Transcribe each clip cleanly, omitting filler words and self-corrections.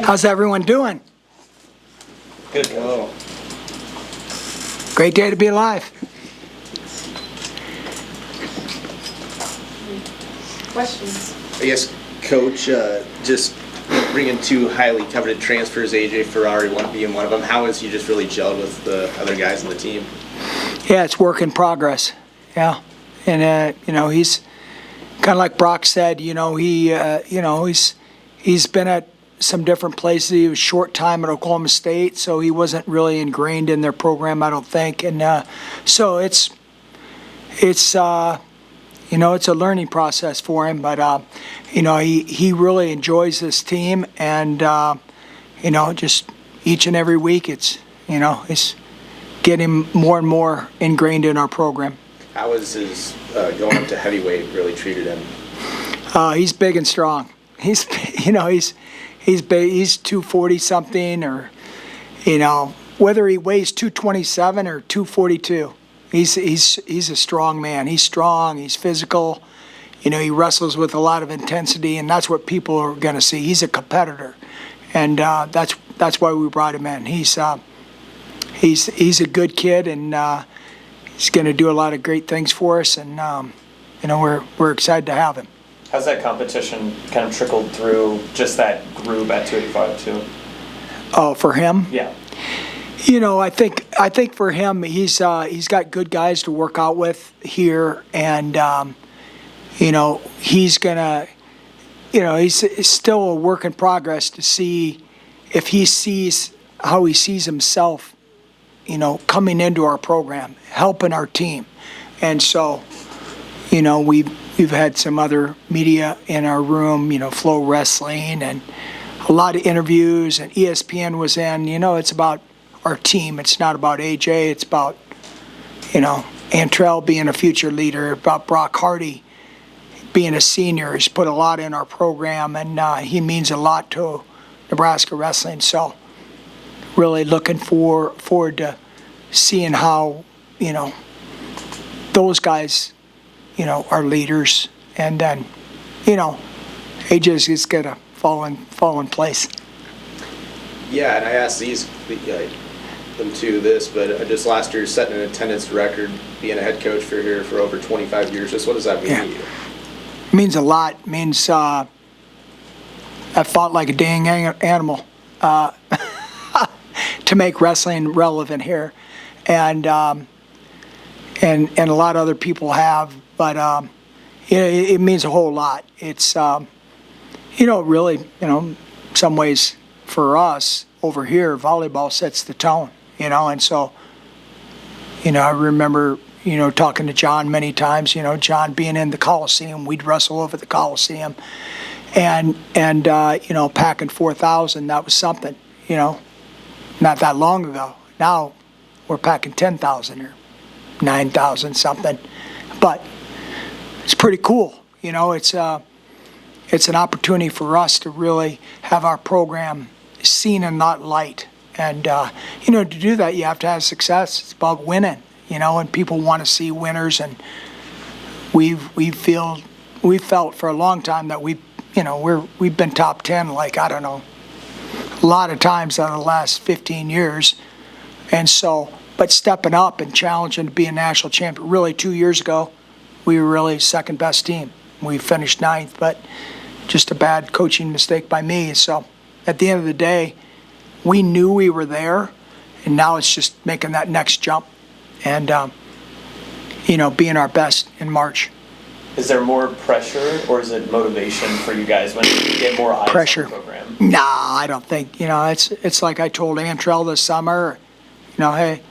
How's everyone doing? Good. Oh. Great day to be alive. Questions? I guess, Coach, just bringing two highly coveted transfers, AJ Ferrari being one of them, how has he just really gelled with the other guys on the team? Yeah, it's work in progress. Yeah, and he's kind of like Brock said. He's been at some different places. He was short time at Oklahoma State, so he wasn't really ingrained in their program, I don't think. And so it's a learning process for him. But he really enjoys this team, and just each and every week it's getting more and more ingrained in our program. How has his going up to heavyweight really treated him? He's big and strong. He's big. He's 240 something, or whether he weighs 227 or 242. He's a strong man. He's strong. He's physical. He wrestles with a lot of intensity, and that's what people are going to see. He's a competitor, and that's why we brought him in. He's a good kid, and he's going to do a lot of great things for us, and we're excited to have him. How's that competition kind of trickled through just that group at 285 too? Oh, for him? Yeah. I think for him, he's got good guys to work out with here, and he's gonna, he's still a work in progress to see if he sees how he sees himself, coming into our program, helping our team, and so, we've had some other media in our room, Flow Wrestling, and a lot of interviews, and ESPN was in. It's about our team. It's not about AJ. It's about, Antrell being a future leader, about Brock Hardy being a senior. He's put a lot in our program, and he means a lot to Nebraska wrestling. So really looking forward to seeing how, those guys, are leaders. And then, AJ's just going to fall in place. Yeah, and I asked them too this, but just last year setting an attendance record, being a head coach for over 25 years. Just what does that mean to you? It means a lot. It means I fought like a dang animal to make wrestling relevant here, and a lot of other people have, but it means a whole lot. It's really, some ways for us over here, volleyball sets the tone, and so, I remember, talking to John many times, John being in the Coliseum, we'd wrestle over the Coliseum, and packing 4,000, that was something, not that long ago. Now we're packing 10,000 or 9,000 something, but it's pretty cool. It's an opportunity for us to really have our program seen and not light. And, to do that, you have to have success. It's about winning, and people want to see winners. And we felt for a long time that we've been top 10, like, I don't know, a lot of times out of the last 15 years. And so, but stepping up and challenging to be a national champion, really 2 years ago, we were really second best team. We finished 9th, but just a bad coaching mistake by me. So at the end of the day, we knew we were there, and now it's just making that next jump and, being our best in March. Is there more pressure, or is it motivation for you guys when you get more eyes Pressure. on the program? Nah, I don't think. It's like I told Antrell this summer, hey,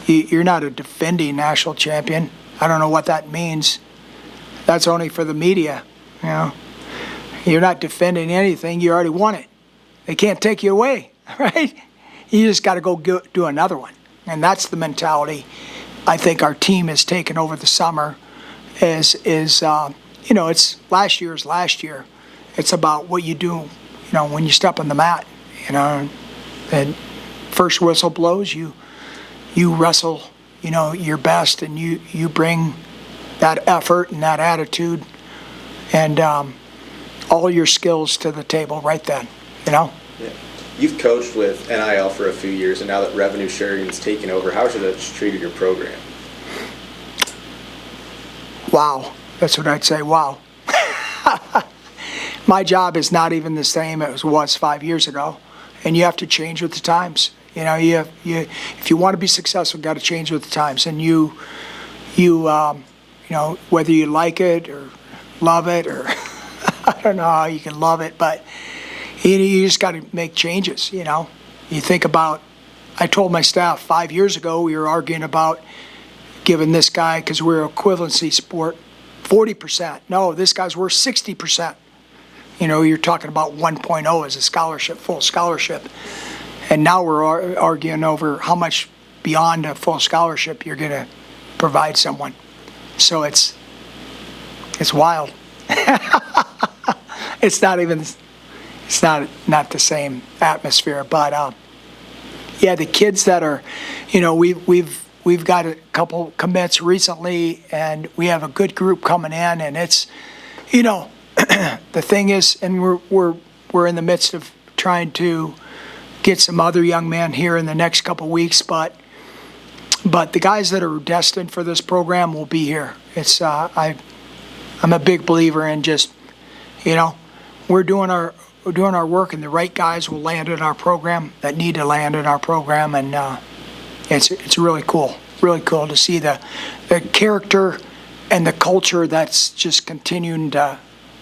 you're not a defending national champion. I don't know what that means. That's only for the media, You're not defending anything. You already won it. They can't take you away, right? You just got to go do another one. And that's the mentality I think our team has taken over the summer is it's last year. It's about what you do, when you step on the mat, and first whistle blows, you wrestle, your best, and you bring that effort and that attitude and all your skills to the table right then, Yeah. You've coached with NIL for a few years, and now that revenue sharing is taken over, how has it treated your program? Wow, that's what I'd say, wow. My job is not even the same as it was 5 years ago, and you have to change with the times. You know, if you want to be successful, you got to change with the times, and you know, whether you like it or love it, or I don't know how you can love it, but you just got to make changes. You know, you think about. I told my staff 5 years ago we were arguing about giving this guy, because we're an equivalency sport, 40%. No, this guy's worth 60%. You know, you're talking about 1.0 as a scholarship, full scholarship. And now we're arguing over how much beyond a full scholarship you're going to provide someone. So it's wild. It's not the same atmosphere. But yeah, the kids that are, you know, we've got a couple commits recently, and we have a good group coming in, and it's, you know, the thing is, and we're in the midst of trying to get some other young men here in the next couple weeks, but the guys that are destined for this program will be here. It's I'm a big believer in just, you know, we're doing our work, and the right guys will land in our program that need to land in our program, and it's really cool to see the character and the culture that's just continuing to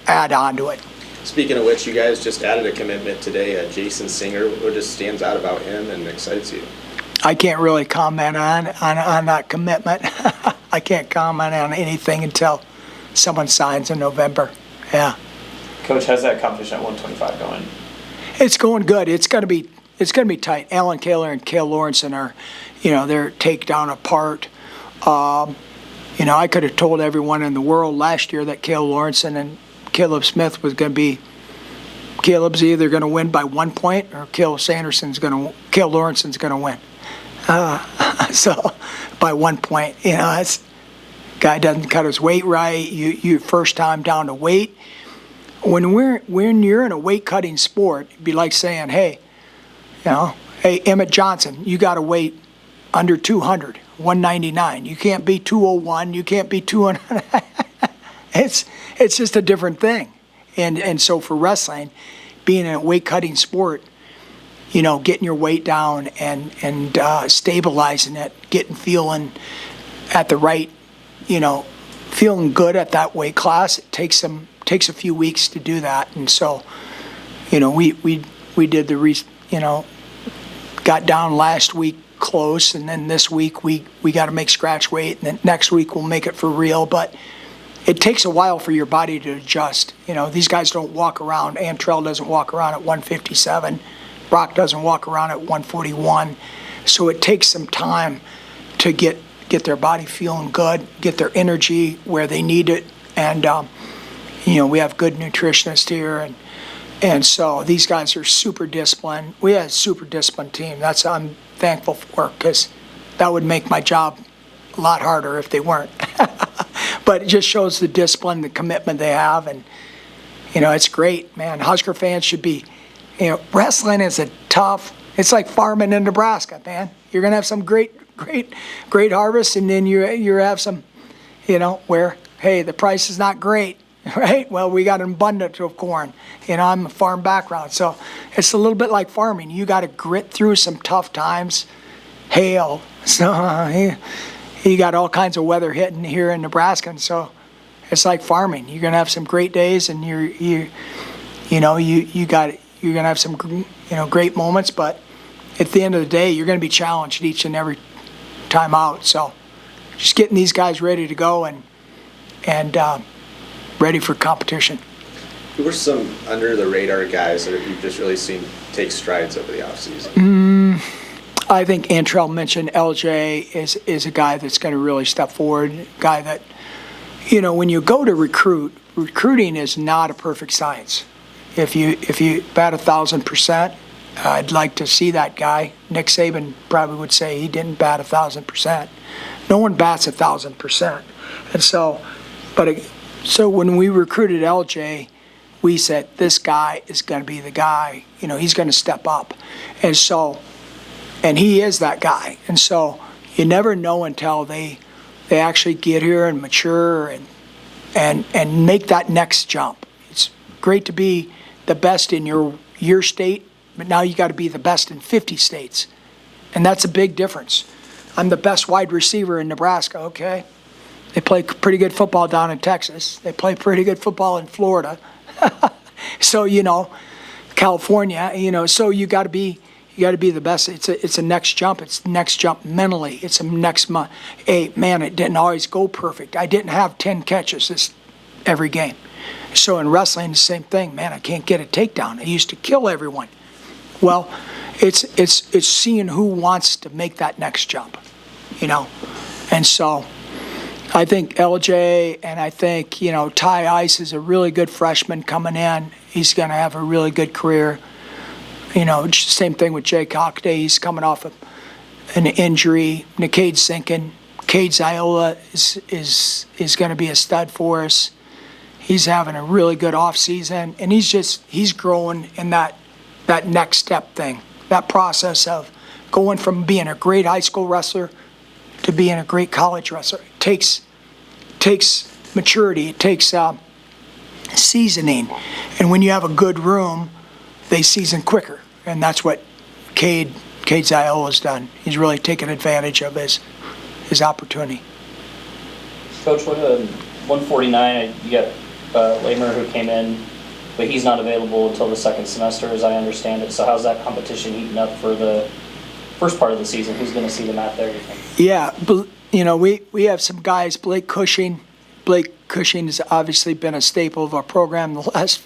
add on to it. Speaking of which, you guys just added a commitment today, Jason Singer. What just stands out about him and excites you? I can't really comment on that commitment. I can't comment on anything until someone signs in November. Yeah. Coach, how's that competition at 125 going? It's going good. It's gonna be tight. Alan Kaler and Cale Lawrenson are, you know, they're takedown apart. You know, I could have told everyone in the world last year that Cale Lawrenson and Caleb Smith was going to be. Caleb's either going to win by 1 point, or Cale Lawrenson's going to win. So by 1 point, you know, it's guy doesn't cut his weight right. You first time down to weight. When you're in a weight cutting sport, it'd be like saying, hey, you know, hey, Emmett Johnson, you got to weight under 200, 199. You can't be 201. You can't be 200. It's just a different thing. And so for wrestling, being in a weight cutting sport, you know, getting your weight down and stabilizing it, feeling at the right, you know, feeling good at that weight class, it takes a few weeks to do that. And so, you know, we did you know, got down last week close, and then this week we got to make scratch weight, and then next week we'll make it for real. But it takes a while for your body to adjust. You know, these guys don't walk around. Antrell doesn't walk around at 157. Brock doesn't walk around at 141. So it takes some time to get their body feeling good, get their energy where they need it. And, you know, we have good nutritionists here. And so these guys are super disciplined. We have a super disciplined team. I'm thankful for, because that would make my job a lot harder if they weren't. But it just shows the discipline, the commitment they have, and, you know, it's great, man. Husker fans should be, you know, wrestling is it's like farming in Nebraska, man. You're going to have some great harvest, and then you have some, you know, where, hey, the price is not great, right? Well, we got an abundance of corn. You know, I'm a farm background, so it's a little bit like farming. You got to grit through some tough times, hail, so you got all kinds of weather hitting here in Nebraska, and so it's like farming. You're gonna have some great days, and you're gonna have some, you know, great moments. But at the end of the day, you're gonna be challenged each and every time out. So just getting these guys ready to go and ready for competition. Who were some under the radar guys that you've just really seen take strides over the offseason? I think Antrell mentioned LJ is a guy that's going to really step forward. A guy that, you know, when you go to recruiting is not a perfect science. If you bat 1,000%, I'd like to see that guy. Nick Saban probably would say he didn't bat 1,000%. No one bats 1,000%. And so, so when we recruited LJ, we said, this guy is going to be the guy, he's going to step up. And he is that guy. And so you never know until they actually get here and mature and make that next jump. It's great to be the best in your state, but now you got to be the best in 50 states. And that's a big difference. I'm the best wide receiver in Nebraska, okay? They play pretty good football down in Texas. They play pretty good football in Florida. So, California, so you got to be the best. It's a next jump. It's the next jump mentally. It's a next month. Hey, man, it didn't always go perfect. I didn't have 10 catches every game. So in wrestling, the same thing. Man, I can't get a takedown. I used to kill everyone. Well, it's seeing who wants to make that next jump, And so I think LJ and I think, Ty Ice is a really good freshman coming in. He's going to have a really good career. Same thing with Jake Hockday. He's coming off of an injury. Cade sinking. Cade Ziola is going to be a stud for us. He's having a really good offseason, and he's growing in that next step thing, that process of going from being a great high school wrestler to being a great college wrestler. It takes maturity. It takes seasoning. And when you have a good room, they season quicker. And that's what Cade Ziola's done. He's really taken advantage of his opportunity. Coach, 149, you got Lamer who came in, but he's not available until the second semester, as I understand it. So how's that competition heating up for the first part of the season? Who's going to see them out there, you think? Yeah, but, we have some guys. Blake Cushing has obviously been a staple of our program the last,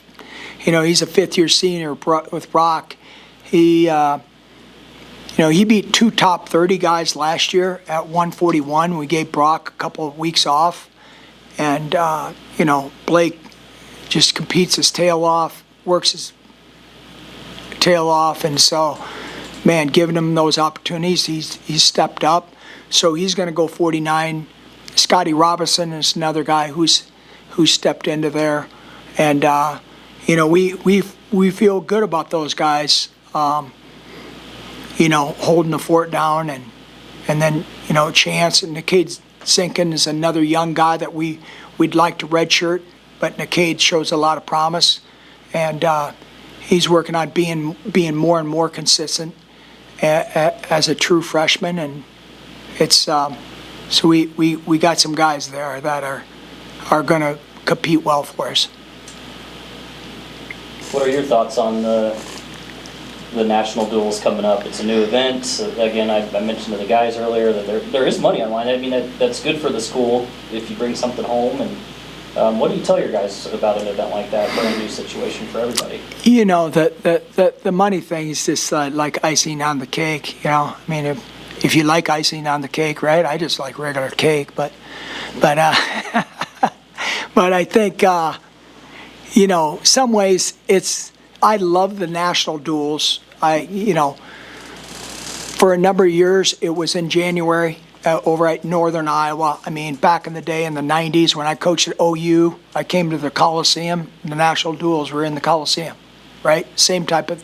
he's a fifth-year senior with Brock. He beat 2 top 30 guys last year at 141. We gave Brock a couple of weeks off. And, Blake just competes his tail off, works his tail off. And so, man, giving him those opportunities, he's stepped up. So he's going to go 49. Scotty Robinson is another guy who's stepped into there. And, we feel good about those guys, holding the fort down. And then, Chance and Cade Sinkin is another young guy that we'd like to redshirt, but Cade shows a lot of promise, and he's working on being more and more consistent as a true freshman, and it's so we got some guys there that are going to compete well for us. What are your thoughts on the national duels coming up? It's a new event. Again, I mentioned to the guys earlier that there is money online. I mean, that's good for the school if you bring something home. And what do you tell your guys about an event like that, for a new situation for everybody? The money thing is just like icing on the cake. I mean, if you like icing on the cake, right? I just like regular cake, but but I think some ways I love the national duels. For a number of years, it was in January over at Northern Iowa. I mean, back in the day in the 90s when I coached at OU, I came to the Coliseum. The national duels were in the Coliseum, right? Same type of,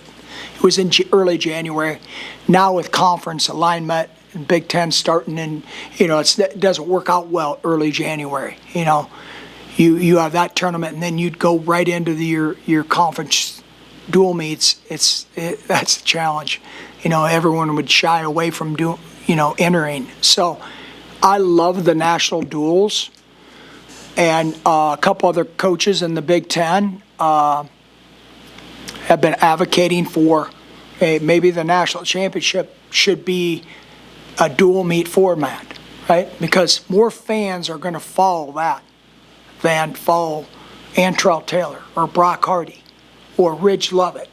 it was in early January. Now with conference alignment and Big Ten starting in, it doesn't work out well early January. You have that tournament and then you'd go right into your conference dual meets. That's a challenge. Everyone would shy away from entering. So I love the national duels, and a couple other coaches in the Big Ten have been advocating for maybe the national championship should be a dual meet format, right? Because more fans are going to follow that than follow Antrell Taylor or Brock Hardy or Ridge Lovett,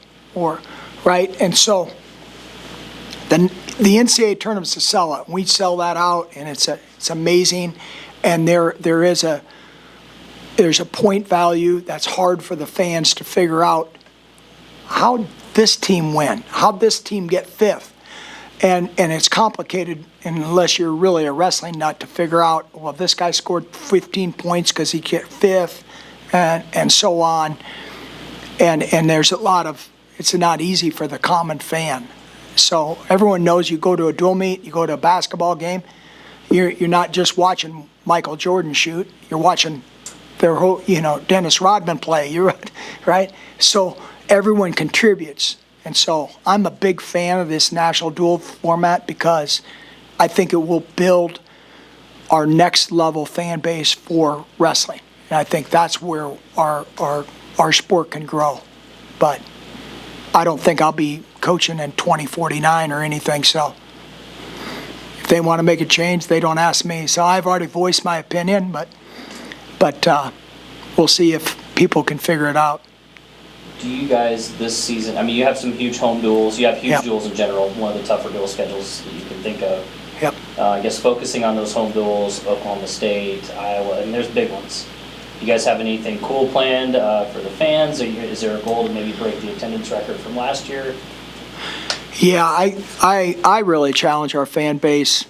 right? And so the NCAA tournament's a sellout. We sell that out, and it's amazing. And there's a point value that's hard for the fans to figure out. How this team win? How this team get fifth? And it's complicated unless you're really a wrestling nut to figure out, well, this guy scored 15 points because he get fifth, and so on. and there's a lot of, it's not easy for the common fan. So everyone knows you go to a dual meet, you go to a basketball game, you're not just watching Michael Jordan shoot, you're watching their whole, Dennis Rodman play, right? So everyone contributes. And so I'm a big fan of this national dual format because I think it will build our next level fan base for wrestling. And I think that's where our sport can grow. But I don't think I'll be coaching in 2049 or anything, so if they want to make a change, they don't ask me. So I've already voiced my opinion, but we'll see if people can figure it out. Do you guys this season, I mean, you have some huge home duels, you have huge Yep. duels in general, one of the tougher dual schedules that you can think of. Yep. I guess focusing on those home duels, Oklahoma State, Iowa, and there's big ones. You guys have anything cool planned for the fans? Is there a goal to maybe break the attendance record from last year? Yeah, I really challenge our fan base.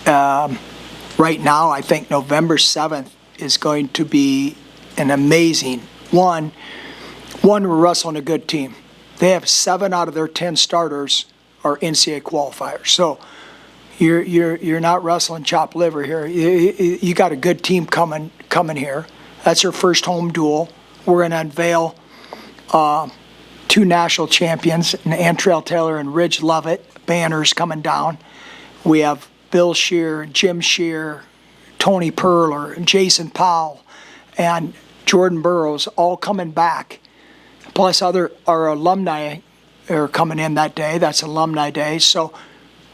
Right now, I think November 7th is going to be an amazing one. One, we're wrestling a good team. They have 7 out of their 10 starters are NCAA qualifiers. So you're not wrestling chopped liver here. You got a good team coming here. That's your first home duel. We're going to unveil 2 national champions, Antrell Taylor and Ridge Lovett, banners coming down. We have Bill Shear, Jim Shear, Tony Perler, and Jason Powell, and Jordan Burroughs all coming back. Plus our alumni are coming in that day. That's Alumni Day. So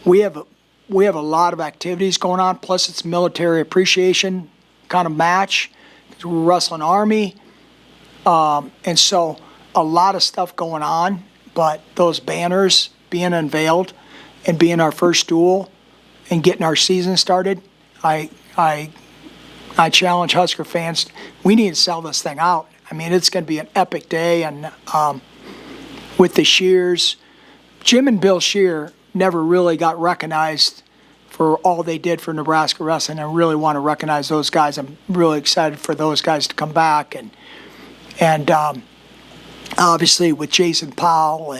we have a lot of activities going on. Plus it's military appreciation kind of match. We're wrestling Army. And so a lot of stuff going on, but those banners being unveiled and being our first duel and getting our season started, I challenge Husker fans, we need to sell this thing out. I mean, it's going to be an epic day, and with the Shears, Jim and Bill Shear never really got recognized for all they did for Nebraska wrestling. I really want to recognize those guys. I'm really excited for those guys to come back, and obviously with Jason Powell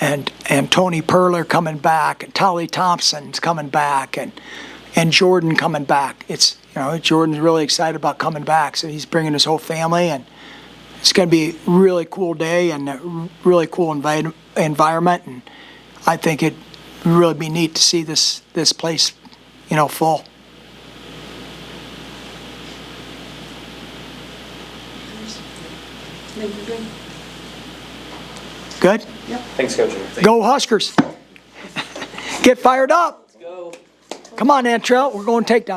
and Tony Perler coming back, and Tolly Thompson's coming back, and Jordan coming back. It's Jordan's really excited about coming back, so he's bringing his whole family, and it's going to be a really cool day and a really cool environment, and I think it'd really be neat to see this place, full. Good? Thanks, Coach. Go Huskers. Get fired up. Let's go. Come on, Antrell. We're going takedown.